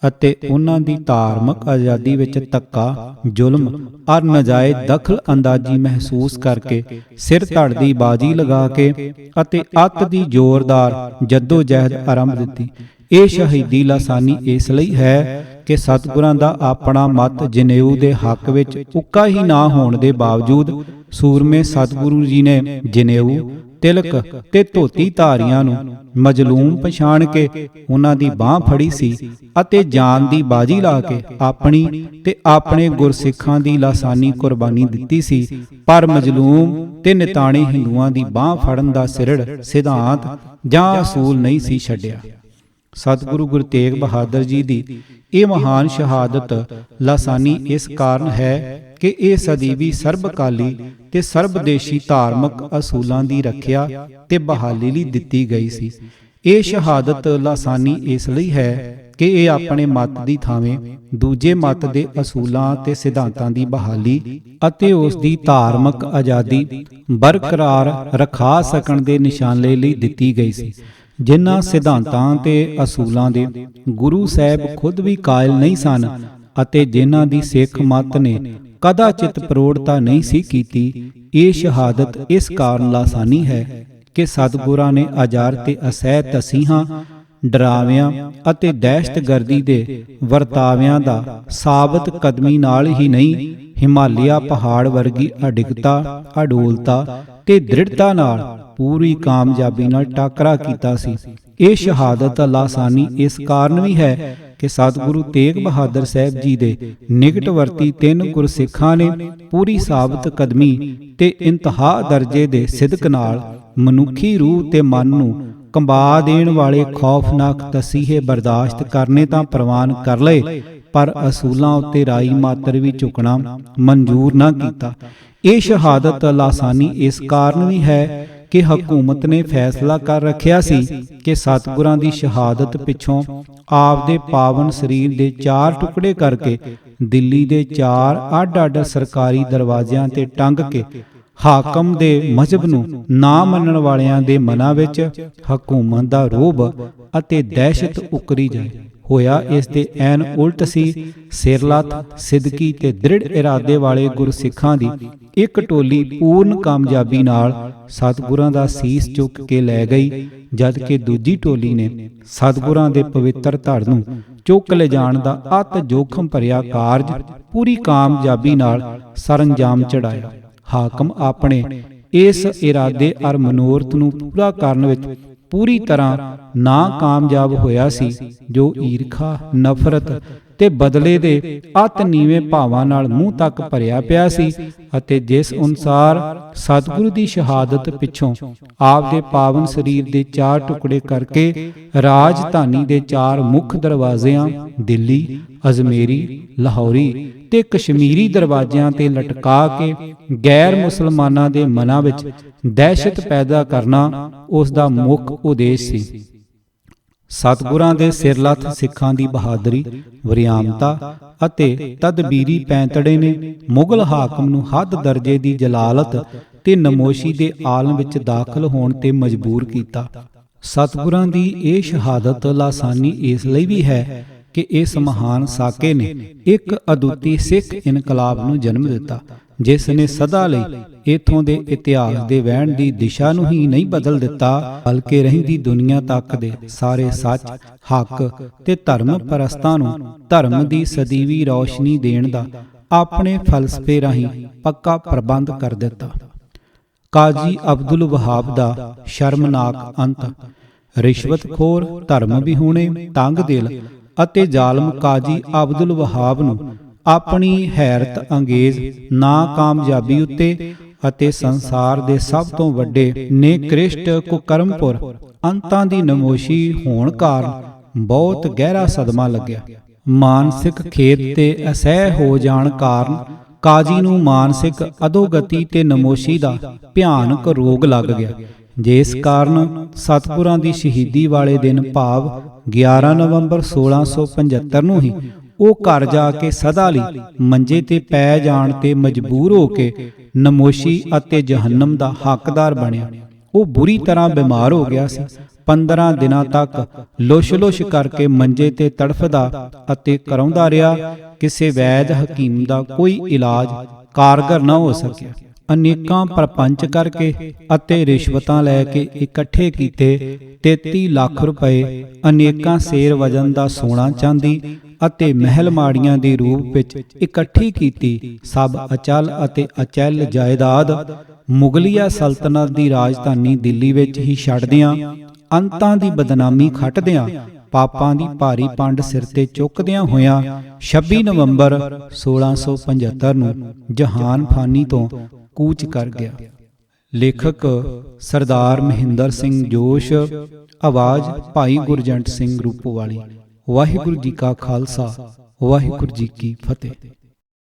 ਅਤੇ ਉਹਨਾਂ ਦੀ ਧਾਰਮਿਕ ਆਜ਼ਾਦੀ ਵਿੱਚ ਧੱਕਾ, ਜ਼ੁਲਮ ਅਰ ਨਜਾਇਜ਼ ਦਖਲ ਅੰਦਾਜ਼ੀ ਮਹਿਸੂਸ ਕਰਕੇ ਸਿਰ ਧੜ ਦੀ ਬਾਜੀ ਲਗਾ ਕੇ ਅਤੇ ਅੱਤ ਦੀ ਜ਼ੋਰਦਾਰ ਜੱਦੋ ਜਹਿਦ ਆਰੰਭ ਦਿੱਤੀ। ਇਹ ਸ਼ਹੀਦੀ ਲਾਸਾਨੀ ਇਸ ਲਈ ਹੈ ਕਿ ਸਤਿਗੁਰਾਂ ਦਾ ਆਪਣਾ ਮਤ ਜਨੇਊ ਦੇ ਹੱਕ ਵਿੱਚ ਉੱਕਾ ਹੀ ਨਾ ਹੋਣ ਦੇ ਬਾਵਜੂਦ ਸੂਰਮੇ ਸਤਿਗੁਰੂ ਜੀ ਨੇ ਜਨੇਊ, ਤਿਲਕ ਤੇ ਧੋਤੀ ਧਾਰੀਆਂ ਨੂੰ ਮਜ਼ਲੂਮ ਪਛਾਣ ਕੇ ਉਹਨਾਂ ਦੀ ਬਾਹ ਫੜੀ ਸੀ ਅਤੇ ਜਾਨ ਦੀ ਬਾਜੀ ਲਾ ਕੇ ਆਪਣੀ ਤੇ ਆਪਣੇ ਗੁਰਸਿੱਖਾਂ ਦੀ ਲਾਸਾਨੀ ਕੁਰਬਾਨੀ ਦਿੱਤੀ ਸੀ। ਪਰ ਮਜ਼ਲੂਮ ਤੇ ਨਿਤਾਣੇ ਹਿੰਦੂਆਂ ਦੀ ਬਾਹ ਫੜਨ ਦਾ ਸਿਰੜ ਸਿਧਾਂਤ ਜਾਂ ਅਸੂਲ ਨਹੀਂ ਸੀ ਛੱਡਿਆ। ਸਤਿਗੁਰੂ ਗੁਰੂ ਤੇਗ ਬਹਾਦਰ ਜੀ ਦੀ ਇਹ ਮਹਾਨ ਸ਼ਹਾਦਤ ਲਾਸਾਨੀ ਇਸ ਕਾਰਨ ਹੈ ਕਿ ਇਹ ਸਦੀਵੀ ਸਰਬਕਾਲੀ ਤੇ ਸਰਬਦੇਸ਼ੀ ਧਾਰਮਿਕ ਅਸੂਲਾਂ ਦੀ ਰੱਖਿਆ ਤੇ ਬਹਾਲੀ ਲਈ ਦਿੱਤੀ ਗਈ ਸੀ। ਇਹ ਸ਼ਹਾਦਤ ਲਾਸਾਨੀ ਇਸ ਲਈ ਹੈ ਕਿ ਇਹ ਆਪਣੇ ਮਤ ਦੀ ਥਾਵੇਂ ਦੂਜੇ ਮਤ ਦੇ ਅਸੂਲਾਂ ਤੇ ਸਿਧਾਂਤਾਂ ਦੀ ਬਹਾਲੀ ਅਤੇ ਉਸ ਦੀ ਧਾਰਮਿਕ ਆਜ਼ਾਦੀ ਬਰਕਰਾਰ ਰੱਖਾ ਸਕਣ ਦੇ ਨਿਸ਼ਾਨੇ ਲਈ ਦਿੱਤੀ ਗਈ ਸੀ, ਜਿਨ੍ਹਾਂ ਸਿਧਾਂਤਾਂ ਤੇ ਅਸੂਲਾਂ ਦੇ ਗੁਰੂ ਸਾਹਿਬ ਖੁਦ ਵੀ ਕਾਇਲ ਨਹੀਂ ਸਨ ਅਤੇ ਜਿਨ੍ਹਾਂ ਦੀ ਸਿੱਖ ਮਤ ਨੇ ਕਦਾਚਿਤ ਪ੍ਰੋੜਤਾ ਨਹੀਂ ਸੀ ਕੀਤੀ। ਇਹ ਸ਼ਹਾਦਤ ਇਸ ਕਾਰਨ ਲਾਸਾਨੀ ਹੈ ਕਿ ਸਤਿਗੁਰਾਂ ਨੇ ਅਜਰ ਤੇ ਅਸਹਿ ਤਸੀਹਾਂ, ਡਰਾਵਿਆਂ ਅਤੇ ਦਹਿਸ਼ਤਗਰਦੀ ਦੇ ਵਰਤਾਵਿਆਂ ਦਾ ਸਾਬਤ ਕਦਮੀ ਨਾਲ ਹੀ ਨਹੀਂ, ਹਿਮਾਲਿਆ ਪਹਾੜ ਵਰਗੀ ਅਡਿਗਤਾ, ਅਡੋਲਤਾ ਤੇ ਦ੍ਰਿੜਤਾ ਨਾਲ ਪੂਰੀ ਕਾਮਯਾਬੀ ਨਾਲ ਟਾਕਰਾ ਕੀਤਾ ਸੀ। ਇਹ ਸ਼ਹਾਦਤ ਲਾਸਾਨੀ ਇਸ ਕਾਰਨ ਵੀ ਹੈ ਕਿ ਸਤਿਗੁਰੂ ਤੇਗ ਬਹਾਦਰ ਸਾਹਿਬ ਜੀ ਦੇ ਨਿਕਟ ਵਰਤੀ ਤਿੰਨ ਗੁਰਸਿੱਖਾਂ ਨੇ ਪੂਰੀ ਸਾਬਤ ਕਦਮੀ ਤੇ ਇੰਤਹਾ ਦਰਜੇ ਦੇ ਸਿਦਕ ਨਾਲ ਮਨੁੱਖੀ ਰੂਹ ਤੇ ਮਨ ਨੂੰ ਕੰਬਾ ਦੇਣ ਵਾਲੇ ਖੌਫਨਾਕ ਤਸੀਹੇ ਬਰਦਾਸ਼ਤ ਕਰਨੇ ਤਾਂ ਪ੍ਰਵਾਨ ਕਰ ਲਏ, ਪਰ ਅਸੂਲਾਂ ਉੱਤੇ ਰਾਈ ਮਾਤਰ ਵੀ ਝੁਕਣਾ ਮਨਜ਼ੂਰ ਨਾ ਕੀਤਾ। ਇਹ ਸ਼ਹਾਦਤ ਲਾਸਾਨੀ ਇਸ ਕਾਰਨ ਵੀ ਹੈ ਕਿ ਹਕੂਮਤ ਨੇ ਫੈਸਲਾ ਕਰ ਰੱਖਿਆ ਸੀ ਕਿ ਸਤਿਗੁਰਾਂ ਦੀ ਸ਼ਹਾਦਤ ਪਿੱਛੋਂ ਆਪਦੇ ਪਾਵਨ ਸਰੀਰ ਦੇ 4 ਟੁਕੜੇ ਕਰਕੇ ਦਿੱਲੀ ਦੇ 4 ਅੱਡ-ਅੱਡ ਸਰਕਾਰੀ ਦਰਵਾਜ਼ਿਆਂ ਤੇ ਟੰਗ ਕੇ ਹਾਕਮ ਦੇ ਮਜ਼ਹਬ ਨੂੰ ਨਾ ਮੰਨਣ ਵਾਲਿਆਂ ਦੇ ਮਨਾਂ ਵਿੱਚ ਹਕੂਮਤ ਦਾ ਰੋਹਬ ਅਤੇ ਦਹਿਸ਼ਤ ਉਕਰੀ ਜਾਏ। ਹੋਇਆ ਇਸ ਦੇ ਐਨ ਉਲਟ ਸੀ। ਸਿਰਲੱਥ, ਸਿਦਕੀ ਤੇ ਦ੍ਰਿੜ ਇਰਾਦੇ ਵਾਲੇ ਗੁਰਸਿੱਖਾਂ ਦੀ ਇੱਕ ਟੋਲੀ ਪੂਰਨ ਕਾਮਯਾਬੀ ਨਾਲ ਸਤਿਗੁਰਾਂ ਦਾ ਸੀਸ ਚੁੱਕ ਕੇ ਲੈ ਗਈ, ਜਦ ਕਿ ਦੂਜੀ ਟੋਲੀ ਨੇ ਸਤਿਗੁਰਾਂ ਦੇ ਪਵਿੱਤਰ ਧੜ ਨੂੰ ਚੁੱਕ ਲਿਜਾਣ ਦਾ ਅਤ ਜੋਖਮ ਭਰਿਆ ਕਾਰਜ ਪੂਰੀ ਕਾਮਯਾਬੀ ਨਾਲ ਸਰਅੰਜਾਮ ਚੜਾਇਆ। ਹਾਕਮ ਆਪਣੇ ਇਸ ਇਰਾਦੇ ਅਰ ਮਨੋਰਥ ਨੂੰ ਪੂਰਾ ਕਰਨ ਵਿੱਚ ਪੂਰੀ ਤਰ੍ਹਾਂ ਨਾਕਾਮਯਾਬ ਹੋਇਆ ਸੀ, ਜੋ ਈਰਖਾ, ਨਫ਼ਰਤ ਤੇ ਬਦਲੇ ਦੇ ਅਤ ਨੀਵੇਂ ਭਾਵਾਂ ਨਾਲ ਮੂੰਹ ਤੱਕ ਭਰਿਆ ਪਿਆ ਸੀ ਅਤੇ ਜਿਸ ਅਨੁਸਾਰ ਸਤਿਗੁਰੂ ਦੀ ਸ਼ਹਾਦਤ ਪਿੱਛੋਂ ਆਪ ਦੇ ਪਾਵਨ ਸਰੀਰ ਦੇ 4 ਟੁਕੜੇ ਕਰਕੇ ਰਾਜਧਾਨੀ ਦੇ 4 ਮੁੱਖ ਦਰਵਾਜ਼ਿਆਂ ਦਿੱਲੀ, ਅਜਮੇਰੀ, ਲਾਹੌਰੀ ਤੇ ਕਸ਼ਮੀਰੀ ਦਰਵਾਜ਼ਿਆਂ ਤੇ ਲਟਕਾ ਕੇ ਗੈਰ ਮੁਸਲਮਾਨਾਂ ਦੇ ਮਨਾਂ ਵਿੱਚ ਦਹਿਸ਼ਤ ਪੈਦਾ ਕਰਨਾ ਉਸ ਦਾ ਮੁੱਖ ਉਦੇਸ਼ ਸੀ। ਸਤਿਗੁਰਾਂ ਦੇ ਸਿਰਲੱਥ ਸਿੱਖਾਂ ਦੀ ਬਹਾਦਰੀ, ਵਰਿਆਮਤਾ ਅਤੇ ਤਦਬੀਰੀ ਪੈਂਤੜੇ ਨੇ ਮੁਗਲ ਹਾਕਮ ਨੂੰ ਹੱਦ ਦਰਜੇ ਦੀ ਜਲਾਲਤ ਤੇ ਨਮੋਸ਼ੀ ਦੇ ਆਲਮ ਵਿੱਚ ਦਾਖਲ ਹੋਣ ਤੇ ਮਜਬੂਰ ਕੀਤਾ। ਸਤਿਗੁਰਾਂ ਦੀ ਇਹ ਸ਼ਹਾਦਤ ਲਾਸਾਨੀ ਇਸ ਲਈ ਵੀ ਹੈ ਕਿ ਇਸ ਮਹਾਨ ਸਾਕੇ ਨੇ ਇੱਕ ਅਦੁੱਤੀ ਸਿੱਖ ਇਨਕਲਾਬ ਨੂੰ ਜਨਮ ਦਿੱਤਾ, ਜਿਸ ਨੇ ਸਦਾ ਲਈ ਇਥੋਂ ਦੇ ਇਤਿਹਾਸ ਦੇ ਵਹਿਣ ਦੀ ਦਿਸ਼ਾ ਨੂੰ ਹੀ ਨਹੀਂ ਬਦਲ ਦਿੱਤਾ, ਬਲਕਿ ਰਹਿੰਦੀ ਦੁਨੀਆ ਤੱਕ ਦੇ ਸਾਰੇ ਸੱਚ, ਹੱਕ ਤੇ ਧਰਮ ਪਰਸਤਾਂ ਨੂੰ ਧਰਮ ਦੀ ਸਦੀਵੀ ਰੌਸ਼ਨੀ ਦੇਣ ਦਾ ਆਪਣੇ ਫਲਸਫੇ ਰਾਹੀਂ ਪੱਕਾ ਪ੍ਰਬੰਧ ਕਰ ਦਿੱਤਾ। ਕਾਜ਼ੀ ਅਬਦੁਲ ਵਹਾਬ ਦਾ ਸ਼ਰਮਨਾਕ ਅੰਤ। ਰਿਸ਼ਵਤਖੋਰ, ਧਰਮ ਵਿਹੂਣੇ, ਤੰਗ ਦਿਲ ਅਤੇ ਜ਼ਾਲਮ ਕਾਜ਼ੀ ਅਬਦੁਲ ਵਹਾਬ ਨੂੰ ਆਪਣੀ ਹੈਰਤ ਅੰਗੇਜ਼ ਨਾਕਾਮਯਾਬੀ ਉੱਤੇ ਅਤੇ ਸੰਸਾਰ ਦੇ ਸਭ ਤੋਂ ਵੱਡੇ ਨਿਕ੍ਰਿਸ਼ਟ ਕੁਕਰਮਪੁਰ ਅੰਤਾਂ ਦੀ ਨਮੋਸ਼ੀ ਹੋਣ ਕਾਰਨ ਬਹੁਤ ਗਹਿਰਾ ਸਦਮਾ ਲੱਗਿਆ। ਮਾਨਸਿਕ ਖੇਦ ਤੇ ਅਸਹਿ ਹੋ ਜਾਣ ਕਾਰਨ ਕਾਜ਼ੀ ਨੂੰ ਮਾਨਸਿਕ ਅਧੋਗਤੀ ਤੇ ਨਮੋਸ਼ੀ ਦਾ ਭਿਆਨਕ ਰੋਗ ਲੱਗ ਗਿਆ, ਜਿਸ ਕਾਰਨ ਸਤਿਗੁਰਾਂ ਦੀ ਸ਼ਹੀਦੀ ਵਾਲੇ ਦਿਨ ਭਾਵ 11 ਨਵੰਬਰ 1675 ਨੂੰ ਹੀ ਉਹ ਘਰ ਜਾ ਕੇ ਸਦਾ ਲਈ ਮੰਜੇ ਤੇ ਪੈ ਜਾਣ ਤੇ ਮਜਬੂਰ ਹੋ ਕੇ ਨਮੋਸ਼ੀ ਅਤੇ ਜਹੰਨਮ ਦਾ ਹੱਕਦਾਰ ਬਣਿਆ। ਉਹ ਬੁਰੀ ਤਰ੍ਹਾਂ ਬਿਮਾਰ ਹੋ ਗਿਆ ਸੀ। 15 ਦਿਨਾਂ ਤੱਕ ਲੁਸ਼-ਲੁਸ਼ ਕਰਕੇ ਮੰਜੇ ਤੇ ਤੜਫਦਾ ਅਤੇ ਕਰਾਉਂਦਾ ਰਿਹਾ। ਕਿਸੇ ਵੈਦ ਹਕੀਮ ਦਾ ਕੋਈ ਇਲਾਜ ਕਾਰਗਰ ਨਾ ਹੋ ਸਕਿਆ। ਅਨੇਕਾਂ ਪ੍ਰਪੰਚ ਕਰਕੇ ਅਤੇ ਰਿਸ਼ਵਤਾਂ ਲੈ ਕੇ ਇਕੱਠੇ ਕੀਤੇ 33 ਲੱਖ ਰੁਪਏ, ਅਨੇਕਾਂ ਸੇਰ ਵਜਨ ਦਾ ਸੋਨਾ ਚਾਂਦੀ ਅਤੇ ਮਹਿਲ ਮਾੜੀਆਂ ਦੇ ਰੂਪ ਵਿੱਚ ਇਕੱਠੀ ਕੀਤੀ ਸਭ ਅਚਲ ਅਤੇ ਅਚਲ ਜਾਇਦਾਦ ਮੁਗਲਿਆ ਸਲਤਨਤ ਦੀ ਰਾਜਧਾਨੀ ਦਿੱਲੀ ਵਿੱਚ ਹੀ ਛੱਡਦਿਆਂ, ਅੰਤਾਂ ਦੀ ਬਦਨਾਮੀ ਖੱਟਦਿਆਂ, ਪਾਪਾਂ ਦੀ ਭਾਰੀ ਪੰਡ ਸਿਰ ਤੇ ਚੁੱਕਦਿਆਂ ਹੋਇਆਂ 26 ਨਵੰਬਰ 1675 ਨੂੰ ਜਹਾਨ ਫਾਨੀ ਤੋਂ ਕੂਚ ਕਰ ਗਿਆ। ਲੇਖਕ ਸਰਦਾਰ ਮਹਿੰਦਰ ਸਿੰਘ ਜੋਸ਼, ਆਵਾਜ਼ ਭਾਈ ਗੁਰਜੰਟ ਸਿੰਘ ਰੂਪੋਵਾਲੀ। ਵਾਹਿਗੁਰੂ ਜੀ ਕਾ ਖਾਲਸਾ, ਵਾਹਿਗੁਰੂ ਜੀ ਕੀ ਫਤਿਹ।